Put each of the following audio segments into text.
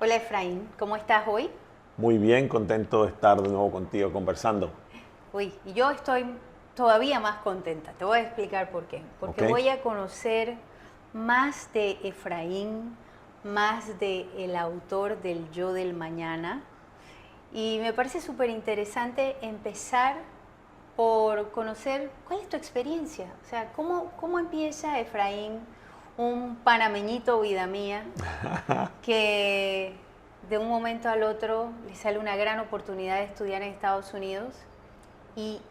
Hola Efraín, ¿cómo estás hoy? Muy bien, contento de estar de nuevo contigo conversando. Uy, y yo estoy todavía más contenta. Te voy a explicar por qué. ¿Ok? Porque voy a conocer más de Efraín, más de el autor del Yo del Mañana. Y me parece súper interesante empezar por conocer cuál es tu experiencia. O sea, ¿cómo empieza Efraín, un panameñito vida mía, que de un momento al otro le sale una gran oportunidad de estudiar en Estados Unidos y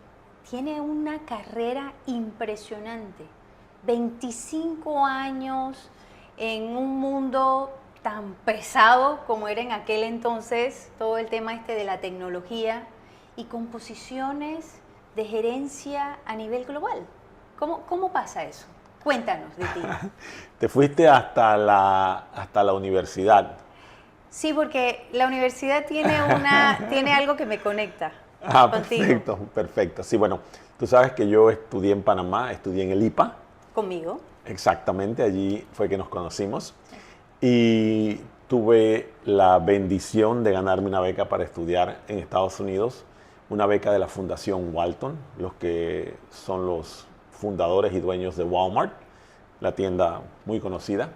tiene una carrera impresionante? 25 años en un mundo tan pesado como era en aquel entonces, todo el tema este de la tecnología y con posiciones de gerencia a nivel global. ¿Cómo pasa eso? Cuéntanos de ti. Te fuiste hasta la universidad. Sí, porque la universidad tiene algo que me conecta contigo, Perfecto, perfecto. Sí, bueno, tú sabes que yo estudié en Panamá, estudié en el IPA, conmigo. exactamente, allí fue que nos conocimos. Sí. Y tuve la bendición de ganarme una beca para estudiar en Estados Unidos, una beca de la Fundación Walton, los que son los fundadores y dueños de Walmart, la tienda muy conocida.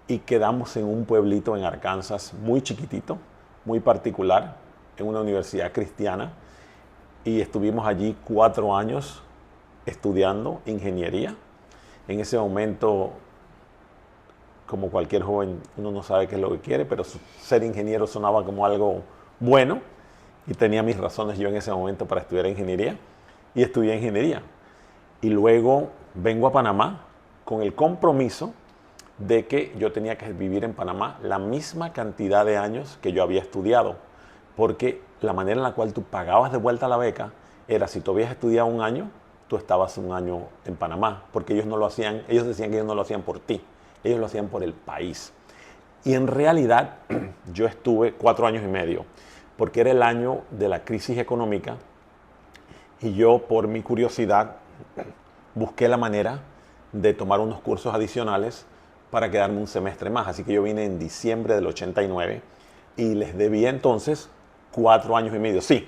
Y quedamos en un pueblito en Arkansas muy chiquitito, muy particular, en una universidad cristiana. Y estuvimos allí 4 años estudiando ingeniería. En ese momento, como cualquier joven, uno no sabe qué es lo que quiere, pero ser ingeniero sonaba como algo bueno y tenía mis razones yo en ese momento para estudiar ingeniería y estudié ingeniería. Y luego vengo a Panamá con el compromiso de que yo tenía que vivir en Panamá la misma cantidad de años que yo había estudiado, porque la manera en la cual tú pagabas de vuelta la beca era si tú habías estudiado un año, tú estabas un año en Panamá, porque ellos no lo hacían, ellos decían que ellos no lo hacían por ti, ellos lo hacían por el país. Y en realidad yo estuve 4 años y medio, porque era el año de la crisis económica y yo por mi curiosidad busqué la manera de tomar unos cursos adicionales para quedarme un semestre más. Así que yo vine en diciembre del 89 y les debía entonces 4 años y medio. Sí,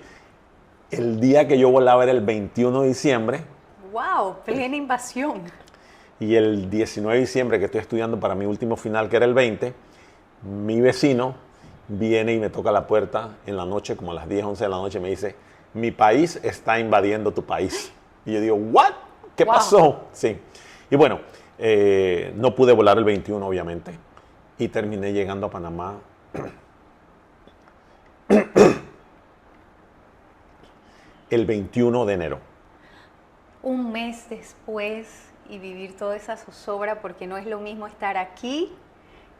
el día que yo volaba era el 21 de diciembre ¡Wow! Plena invasión. y el 19 de diciembre que estoy estudiando para mi último final, que era el 20, mi vecino viene y me toca la puerta en la noche, como a las 10, 11 de la noche, y me dice, mi país está invadiendo tu país. Y yo digo, ¿what? ¿Qué ¡Wow! pasó? Sí. Y bueno, no pude volar el 21, obviamente, y terminé llegando a Panamá el 21 de enero. Un mes después y vivir toda esa zozobra, porque no es lo mismo estar aquí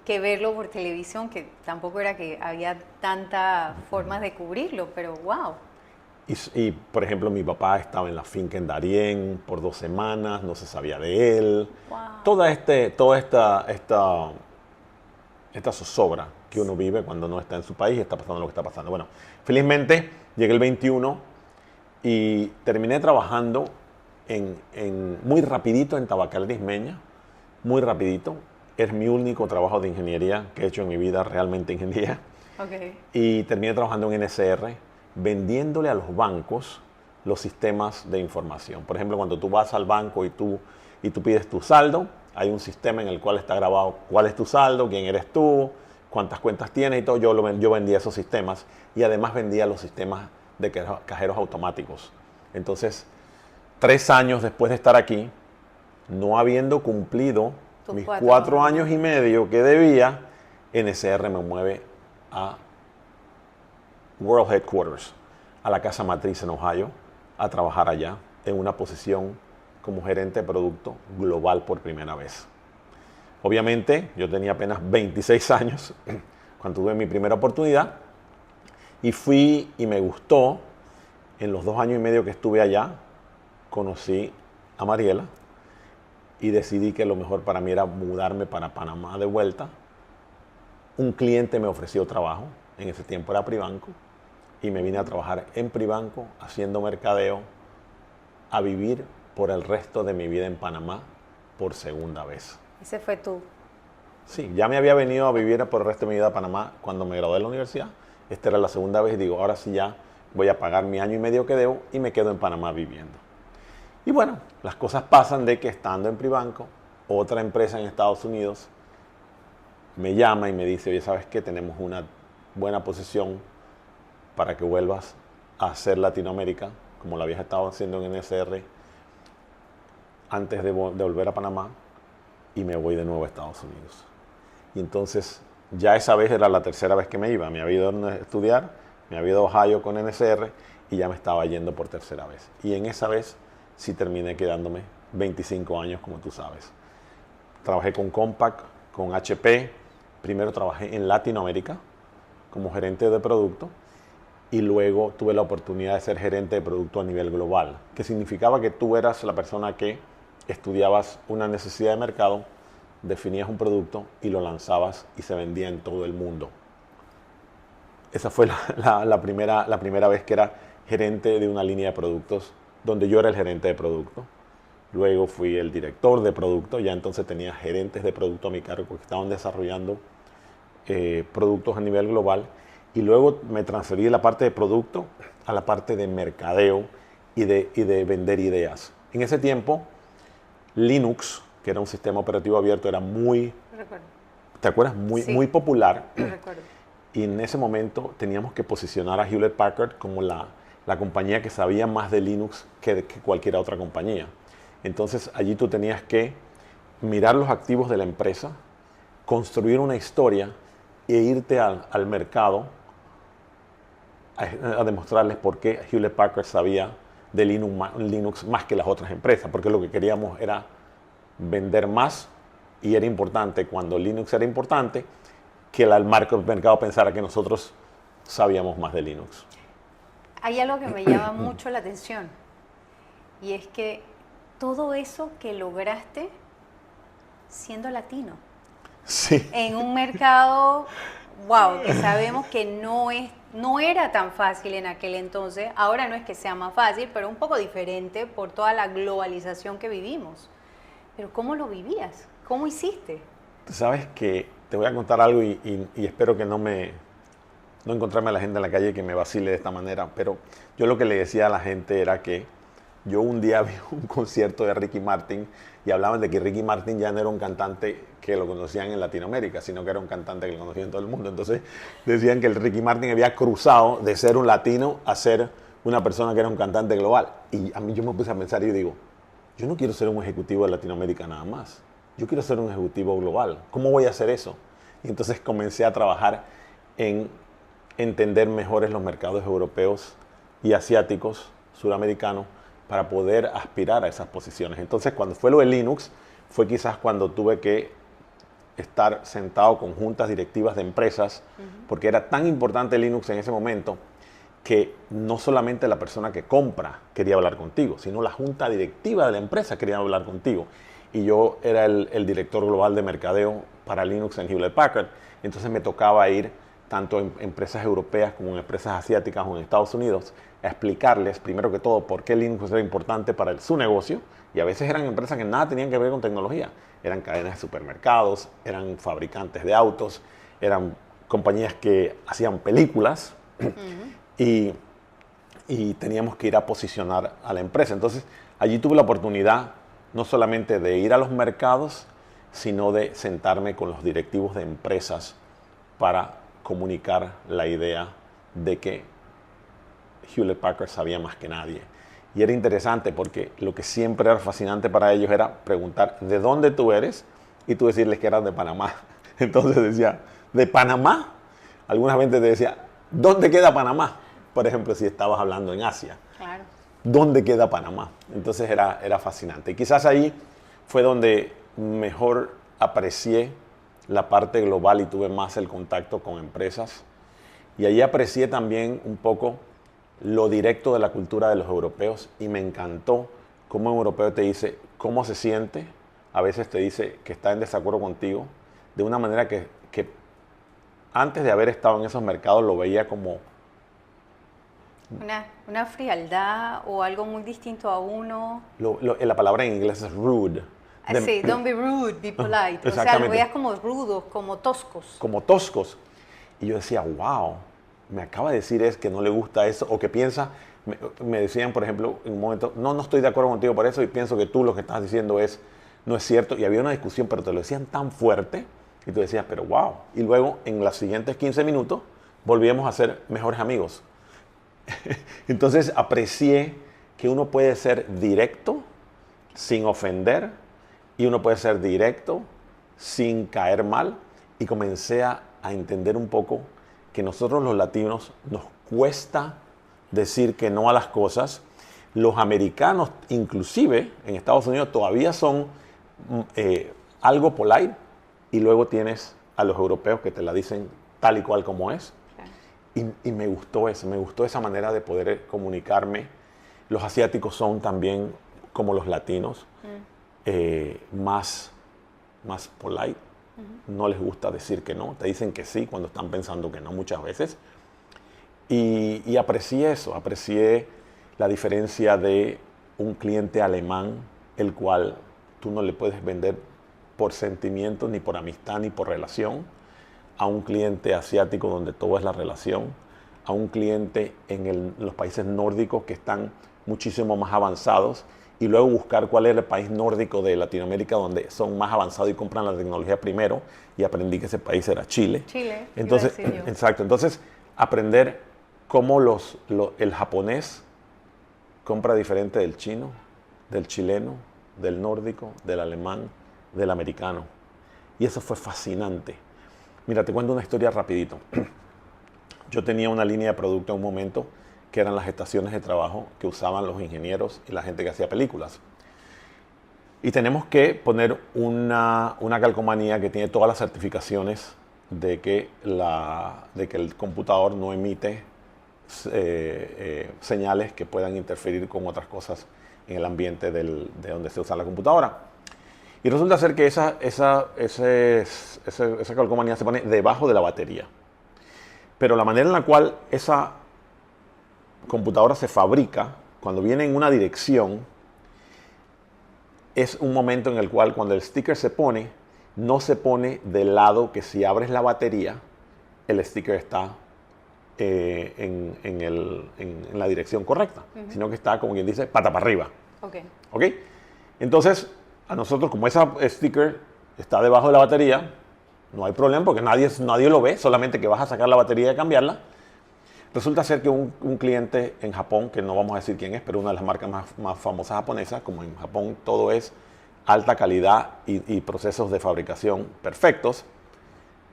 que verlo por televisión, que tampoco era que había tantas formas de cubrirlo, pero wow. Por ejemplo, mi papá estaba en la finca en Darién por 2 semanas, no se sabía de él. Wow. Toda esta zozobra que uno vive cuando no está en su país y está pasando lo que está pasando. Bueno, felizmente llegué el 21 y terminé trabajando muy rapidito en Tabacalera Ismeña, muy rapidito. Es mi único trabajo de ingeniería que he hecho en mi vida, realmente ingeniería. Ok. Y terminé trabajando en NSR vendiéndole a los bancos los sistemas de información. Por ejemplo, cuando tú vas al banco y tú pides tu saldo, hay un sistema en el cual está grabado cuál es tu saldo, quién eres tú, cuántas cuentas tienes y todo. Yo vendía esos sistemas y además vendía los sistemas de cajeros automáticos. Entonces, 3 años después de estar aquí, no habiendo cumplido Tus mis 4 años. 4 años y medio que debía, NSR me mueve a World Headquarters, a la casa matriz en Ohio, a trabajar allá en una posición como gerente de producto global por primera vez. Obviamente, yo tenía apenas 26 años cuando tuve mi primera oportunidad y fui y me gustó. En los 2 años y medio que estuve allá, conocí a Mariela y decidí que lo mejor para mí era mudarme para Panamá de vuelta. Un cliente me ofreció trabajo, en ese tiempo era Pribanco, y me vine a trabajar en Pribanco haciendo mercadeo, a vivir por el resto de mi vida en Panamá por segunda vez. Ese fue tú. Sí, ya me había venido a vivir por el resto de mi vida a Panamá cuando me gradué de la universidad. Esta era la segunda vez y digo, ahora sí ya voy a pagar mi año y medio que debo y me quedo en Panamá viviendo. Y bueno, las cosas pasan de que estando en Pribanco, otra empresa en Estados Unidos me llama y me dice, oye, ¿sabes qué? Tenemos una buena posición para que vuelvas a hacer Latinoamérica, como lo habías estado haciendo en NSR, antes de volver a Panamá, y me voy de nuevo a Estados Unidos. Y entonces, ya esa vez era la tercera vez que me iba. Me había ido a estudiar, me había ido a Ohio con NSR y ya me estaba yendo por tercera vez. Y en esa vez sí terminé quedándome 25 años, como tú sabes. Trabajé con Compaq, con HP. Primero trabajé en Latinoamérica como gerente de producto y luego tuve la oportunidad de ser gerente de producto a nivel global, que significaba que tú eras la persona que estudiabas una necesidad de mercado, definías un producto y lo lanzabas y se vendía en todo el mundo. Esa fue la primera vez que era gerente de una línea de productos donde yo era el gerente de producto. Luego fui el director de producto, ya entonces tenía gerentes de producto a mi cargo que estaban desarrollando productos a nivel global. Y luego me transferí de la parte de producto a la parte de mercadeo y de vender ideas. En ese tiempo, Linux, que era un sistema operativo abierto, era muy, Recuerdo. ¿te acuerdas? Sí. Muy popular. Lo recuerdo. Y en ese momento teníamos que posicionar a Hewlett Packard como la compañía que sabía más de Linux que cualquier otra compañía. Entonces allí tú tenías que mirar los activos de la empresa, construir una historia e irte al mercado a demostrarles por qué Hewlett Packard sabía de Linux más que las otras empresas, porque lo que queríamos era vender más y era importante cuando Linux era importante que el mercado pensara que nosotros sabíamos más de Linux. Hay algo que me llama mucho la atención y es que todo eso que lograste siendo latino. Sí. En un mercado, wow, que sabemos que no era tan fácil en aquel entonces. Ahora no es que sea más fácil, pero un poco diferente por toda la globalización que vivimos. Pero ¿cómo lo vivías? ¿Cómo hiciste? Tú sabes que te voy a contar algo y espero que no encontrarme a la gente en la calle que me vacile de esta manera, pero yo lo que le decía a la gente era que yo un día vi un concierto de Ricky Martin y hablaban de que Ricky Martin ya no era un cantante que lo conocían en Latinoamérica, sino que era un cantante que lo conocían en todo el mundo. Entonces decían que el Ricky Martin había cruzado de ser un latino a ser una persona que era un cantante global. Y a mí yo me puse a pensar y yo digo, yo no quiero ser un ejecutivo de Latinoamérica nada más. Yo quiero ser un ejecutivo global. ¿Cómo voy a hacer eso? Y entonces comencé a trabajar en entender mejores los mercados europeos y asiáticos, suramericanos, para poder aspirar a esas posiciones. Entonces, cuando fue lo de Linux, fue quizás cuando tuve que estar sentado con juntas directivas de empresas, porque era tan importante Linux en ese momento que no solamente la persona que compra quería hablar contigo, sino la junta directiva de la empresa quería hablar contigo. Y yo era el director global de mercadeo para Linux en Hewlett Packard. Entonces me tocaba ir tanto en empresas europeas como en empresas asiáticas o en Estados Unidos a explicarles, primero que todo, por qué Linux era importante para su negocio. Y a veces eran empresas que nada tenían que ver con tecnología. Eran cadenas de supermercados, eran fabricantes de autos, eran compañías que hacían películas. Y teníamos que ir a posicionar a la empresa. Entonces, allí tuve la oportunidad no solamente de ir a los mercados, sino de sentarme con los directivos de empresas para comunicar la idea de que Hewlett Packard sabía más que nadie. Y era interesante porque lo que siempre era fascinante para ellos era preguntar ¿de dónde tú eres? Y tú decirles que eras de Panamá. Entonces decía, ¿de Panamá? Algunas veces te decía, ¿dónde queda Panamá? Por ejemplo, si estabas hablando en Asia. Claro. ¿Dónde queda Panamá? Entonces era fascinante. Y quizás ahí fue donde mejor aprecié la parte global y tuve más el contacto con empresas. Y ahí aprecié también un poco lo directo de la cultura de los europeos y me encantó cómo un europeo te dice cómo se siente, a veces te dice que está en desacuerdo contigo, de una manera que antes de haber estado en esos mercados lo veía como una frialdad o algo muy distinto a uno. la palabra en inglés es rude. Sí, don't be rude, be polite. O sea, lo veías como rudos, como toscos. Como toscos. Y yo decía, wow, me acaba de decir es que no le gusta eso, o que piensa, me decían, por ejemplo, en un momento, no estoy de acuerdo contigo por eso, y pienso que tú lo que estás diciendo no es cierto. Y había una discusión, pero te lo decían tan fuerte, y tú decías, pero wow. Y luego, en los siguientes 15 minutos, volvíamos a ser mejores amigos. Entonces, aprecié que uno puede ser directo, sin ofender, y uno puede ser directo, sin caer mal, y comencé a entender un poco que nosotros los latinos nos cuesta decir que no a las cosas. Los americanos, inclusive en Estados Unidos, todavía son algo polite, y luego tienes a los europeos que te la dicen tal y cual como es. Y me gustó eso, me gustó esa manera de poder comunicarme. Los asiáticos son también, como los latinos, más polite. No les gusta decir que no, te dicen que sí cuando están pensando que no muchas veces. Y aprecié eso, aprecié la diferencia de un cliente alemán, el cual tú no le puedes vender por sentimientos, ni por amistad, ni por relación, a un cliente asiático donde todo es la relación, a un cliente en los países nórdicos que están muchísimo más avanzados, y luego buscar cuál es el país nórdico de Latinoamérica donde son más avanzados y compran la tecnología primero, y aprendí que ese país era Chile. Chile, entonces, iba a decir yo. exacto, entonces aprender cómo el japonés compra diferente del chino, del chileno, del nórdico, del alemán, del americano. Y eso fue fascinante. Mira, te cuento una historia rapidito. Yo tenía una línea de producto en un momento que eran las estaciones de trabajo que usaban los ingenieros y la gente que hacía películas. Y tenemos que poner una calcomanía que tiene todas las certificaciones de que el computador no emite señales que puedan interferir con otras cosas en el ambiente de donde se usa la computadora. Y resulta ser que esa calcomanía se pone debajo de la batería. Pero la manera en la cual esa computadora se fabrica, cuando viene en una dirección, es un momento en el cual cuando el sticker se pone, no se pone del lado que si abres la batería, el sticker está en la dirección correcta, sino que está, como quien dice, pata para arriba. ¿Ok? Entonces, a nosotros, como esa sticker está debajo de la batería, no hay problema porque nadie lo ve, solamente que vas a sacar la batería y cambiarla. Resulta ser que un cliente en Japón, que no vamos a decir quién es, pero una de las marcas más famosas japonesas, como en Japón todo es alta calidad y procesos de fabricación perfectos,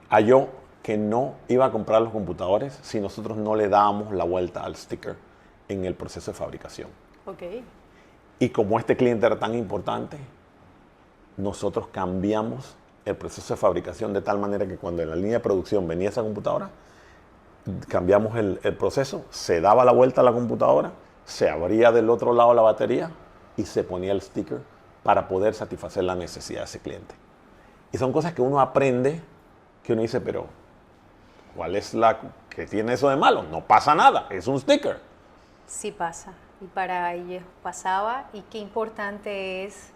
halló que no iba a comprar los computadores si nosotros no le dábamos la vuelta al sticker en el proceso de fabricación. Y como este cliente era tan importante, nosotros cambiamos el proceso de fabricación de tal manera que cuando en la línea de producción venía esa computadora, cambiamos el proceso, se daba la vuelta a la computadora, se abría del otro lado la batería y se ponía el sticker para poder satisfacer la necesidad de ese cliente. Y son cosas que uno aprende, que uno dice, pero ¿cuál es qué tiene eso de malo? No pasa nada, es un sticker. Sí pasa, y para ellos pasaba, y qué importante es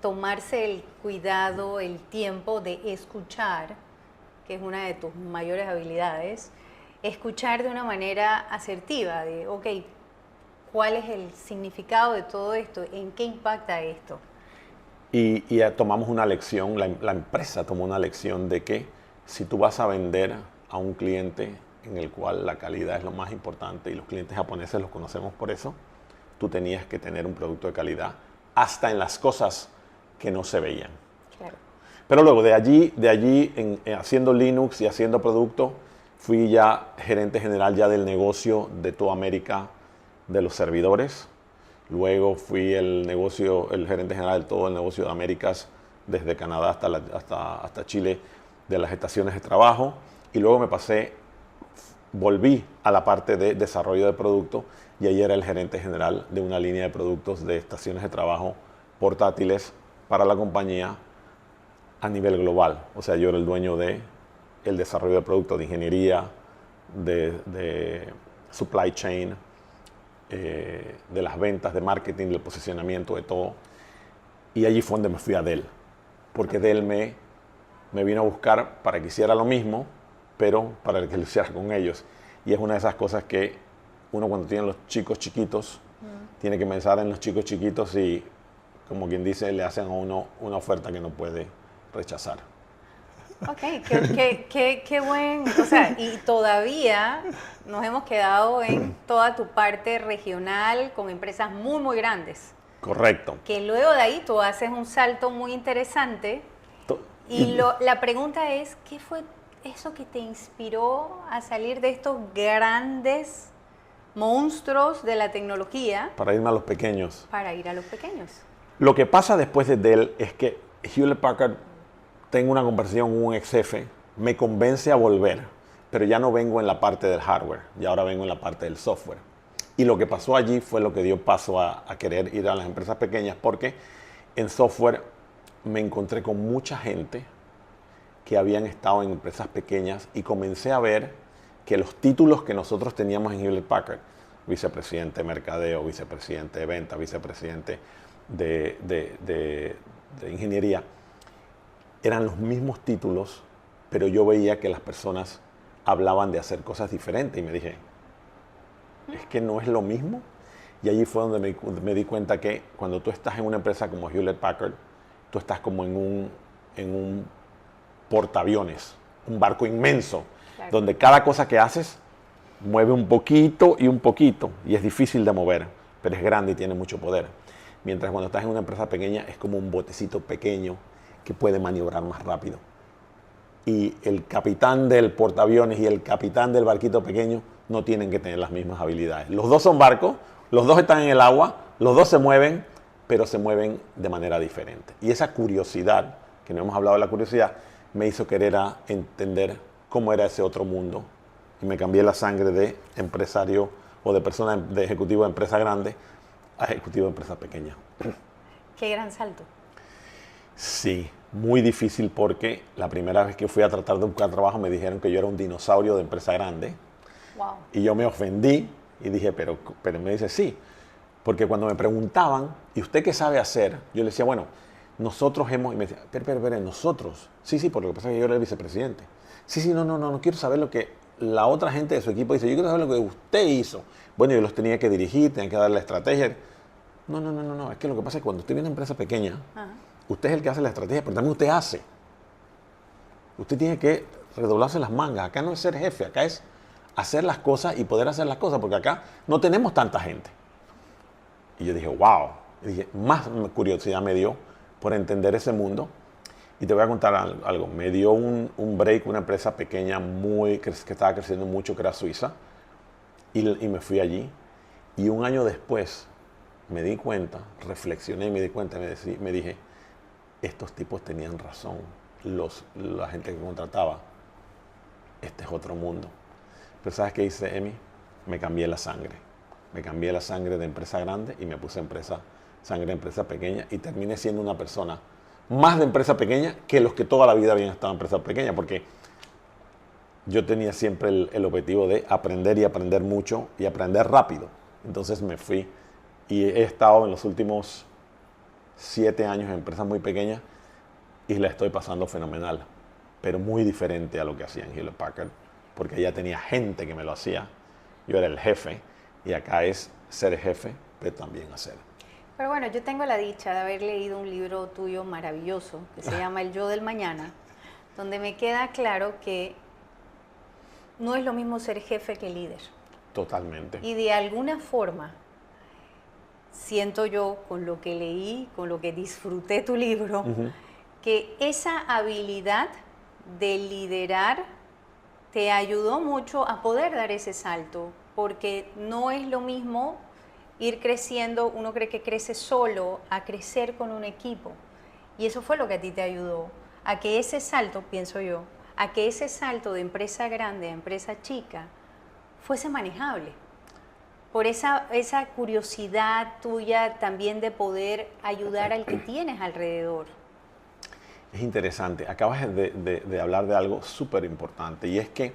tomarse el cuidado, el tiempo de escuchar, que es una de tus mayores habilidades, escuchar de una manera asertiva, de, ok, ¿cuál es el significado de todo esto? ¿En qué impacta esto? Y tomamos una lección, la empresa tomó una lección de que si tú vas a vender a un cliente en el cual la calidad es lo más importante, y los clientes japoneses los conocemos por eso, tú tenías que tener un producto de calidad hasta en las cosas que no se veían. Claro. Pero luego de allí haciendo Linux y haciendo producto, fui ya gerente general ya del negocio de toda América de los servidores. Luego fui el gerente general de todo el negocio de Américas, desde Canadá hasta Chile, de las estaciones de trabajo. Y luego volví a la parte de desarrollo de producto, y ahí era el gerente general de una línea de productos de estaciones de trabajo portátiles para la compañía a nivel global. O sea, yo era el dueño del desarrollo de productos, de ingeniería, de supply chain, de las ventas, de marketing, del posicionamiento, de todo. Y allí fue donde me fui a Dell, porque Dell me vino a buscar para que hiciera lo mismo, pero para que lo hiciera con ellos. Y es una de esas cosas que uno cuando tiene los chicos chiquitos, tiene que pensar en los chicos chiquitos y, como quien dice, le hacen a uno una oferta que no puede rechazar. Ok, qué buen, o sea, y todavía nos hemos quedado en toda tu parte regional con empresas muy, muy grandes. Correcto. Que luego de ahí tú haces un salto muy interesante y la pregunta es, ¿qué fue eso que te inspiró a salir de estos grandes monstruos de la tecnología Para irme a los pequeños. para ir a los pequeños? Lo que pasa después de Dell es que Hewlett Packard, tengo una conversación con un ex jefe, me convence a volver, pero ya no vengo en la parte del hardware, y ahora vengo en la parte del software. Y lo que pasó allí fue lo que dio paso a querer ir a las empresas pequeñas, porque en software me encontré con mucha gente que habían estado en empresas pequeñas y comencé a ver que los títulos que nosotros teníamos en Hewlett Packard, vicepresidente de mercadeo, vicepresidente de venta, vicepresidente de ingeniería, eran los mismos títulos, pero yo veía que las personas hablaban de hacer cosas diferentes y me dije, es que no es lo mismo. Y allí fue donde me di cuenta que cuando tú estás en una empresa como Hewlett Packard, tú estás como en un portaaviones, un barco inmenso, claro, donde cada cosa que haces mueve un poquito y es difícil de mover, pero es grande y tiene mucho poder. Mientras cuando estás en una empresa pequeña es como un botecito pequeño que puede maniobrar más rápido. Y el capitán del portaaviones y el capitán del barquito pequeño no tienen que tener las mismas habilidades. Los dos son barcos, los dos están en el agua, los dos se mueven, pero se mueven de manera diferente. Y esa curiosidad, que no hemos hablado de la curiosidad, me hizo querer entender cómo era ese otro mundo. Y me cambié la sangre de empresario o de persona, de ejecutivo de empresa grande a ejecutivo de empresa pequeña. Qué gran salto. Sí, muy difícil porque la primera vez que fui a tratar de buscar trabajo me dijeron que yo era un dinosaurio de empresa grande. Wow. Y yo me ofendí y dije, pero me dice sí. Porque cuando me preguntaban, ¿y usted qué sabe hacer? Yo le decía, bueno, nosotros hemos... Y me decía, pero, nosotros. Sí, porque lo que pasa es que yo era el vicepresidente. Sí, no quiero saber lo que la otra gente de su equipo dice. Yo quiero saber lo que usted hizo. Bueno, yo los tenía que dirigir, tenía que dar la estrategia. No. Es que lo que pasa es que cuando usted viene a una empresa pequeña, usted es el que hace la estrategia, pero también usted hace. Usted tiene que redoblarse las mangas. Acá no es ser jefe, acá es hacer las cosas y poder hacer las cosas, porque acá no tenemos tanta gente. Y yo dije, wow. Y dije, más curiosidad me dio por entender ese mundo. Y te voy a contar algo. Me dio un break, una empresa pequeña que estaba creciendo mucho, que era Suiza. Y me fui allí. Y un año después me di cuenta, reflexioné y me di cuenta, me dije, estos tipos tenían razón. La gente que contrataba, este es otro mundo. Pero ¿sabes qué hice, Emi? Me cambié la sangre. Me cambié la sangre de empresa grande y me puse sangre de empresa pequeña y terminé siendo una persona más de empresa pequeña que los que toda la vida habían estado en empresa pequeña, porque yo tenía siempre el objetivo de aprender y aprender mucho y aprender rápido. Entonces me fui y he estado en los últimos 7 años en empresas muy pequeñas y la estoy pasando fenomenal, pero muy diferente a lo que hacía en Hewlett Packard, porque ya tenía gente que me lo hacía. Yo era el jefe y acá es ser jefe, pero también hacer. Pero bueno, yo tengo la dicha de haber leído un libro tuyo maravilloso que se llama El Yo del Mañana, donde me queda claro que no es lo mismo ser jefe que líder. Totalmente. Y de alguna forma, siento yo, con lo que leí, con lo que disfruté tu libro, que esa habilidad de liderar te ayudó mucho a poder dar ese salto, porque no es lo mismo ir creciendo, uno cree que crece solo, a crecer con un equipo. Y eso fue lo que a ti te ayudó, a que ese salto, pienso yo, a que ese salto de empresa grande a empresa chica fuese manejable. Por esa curiosidad tuya también de poder ayudar al que tienes alrededor. Es interesante. Acabas de hablar de algo súper importante y es que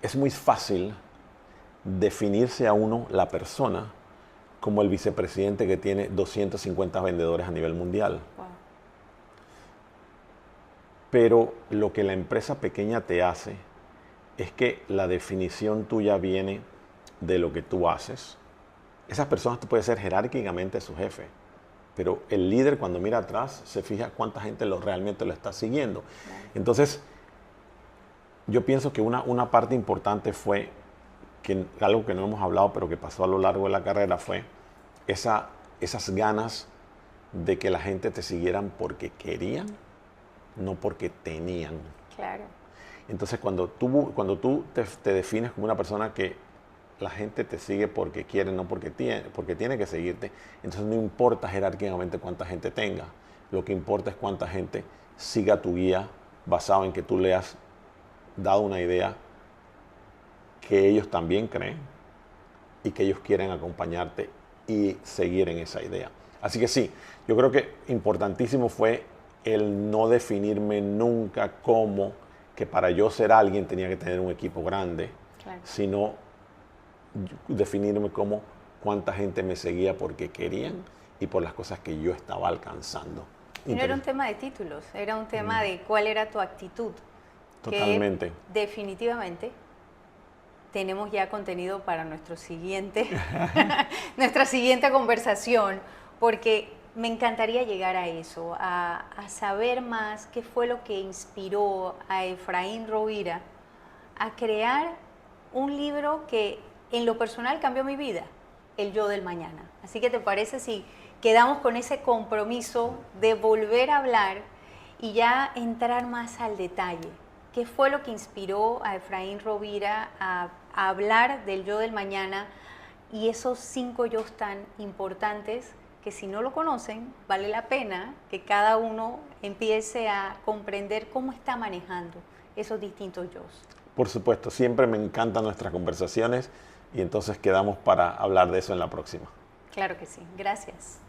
es muy fácil definirse a uno la persona como el vicepresidente que tiene 250 vendedores a nivel mundial. Wow. Pero lo que la empresa pequeña te hace es que la definición tuya viene de lo que tú haces. Esas personas tú puedes ser jerárquicamente su jefe, pero el líder cuando mira atrás se fija cuánta gente realmente lo está siguiendo. Entonces, yo pienso que una parte importante fue, que algo que no hemos hablado, pero que pasó a lo largo de la carrera, fue esas ganas de que la gente te siguieran porque querían, no porque tenían. Claro. Entonces, cuando tú te defines como una persona que la gente te sigue porque quiere, no porque tiene que seguirte, entonces no importa jerárquicamente cuánta gente tenga. Lo que importa es cuánta gente siga tu guía basado en que tú le has dado una idea que ellos también creen y que ellos quieren acompañarte y seguir en esa idea. Así que sí, yo creo que importantísimo fue el no definirme nunca como que para yo ser alguien tenía que tener un equipo grande, Claro. sino definirme como cuánta gente me seguía porque querían y por las cosas que yo estaba alcanzando. Y no era un tema de títulos, era un tema de cuál era tu actitud. Totalmente. Que definitivamente tenemos ya contenido para nuestra siguiente conversación, porque me encantaría llegar a eso, a saber más qué fue lo que inspiró a Efraín Rovira a crear un libro que en lo personal cambió mi vida, El Yo del Mañana. Así que ¿te parece si quedamos con ese compromiso de volver a hablar y ya entrar más al detalle? ¿Qué fue lo que inspiró a Efraín Rovira a hablar del yo del mañana y esos 5 yos tan importantes que si no lo conocen, vale la pena que cada uno empiece a comprender cómo está manejando esos distintos yos? Por supuesto, siempre me encantan nuestras conversaciones y entonces quedamos para hablar de eso en la próxima. Claro que sí. Gracias.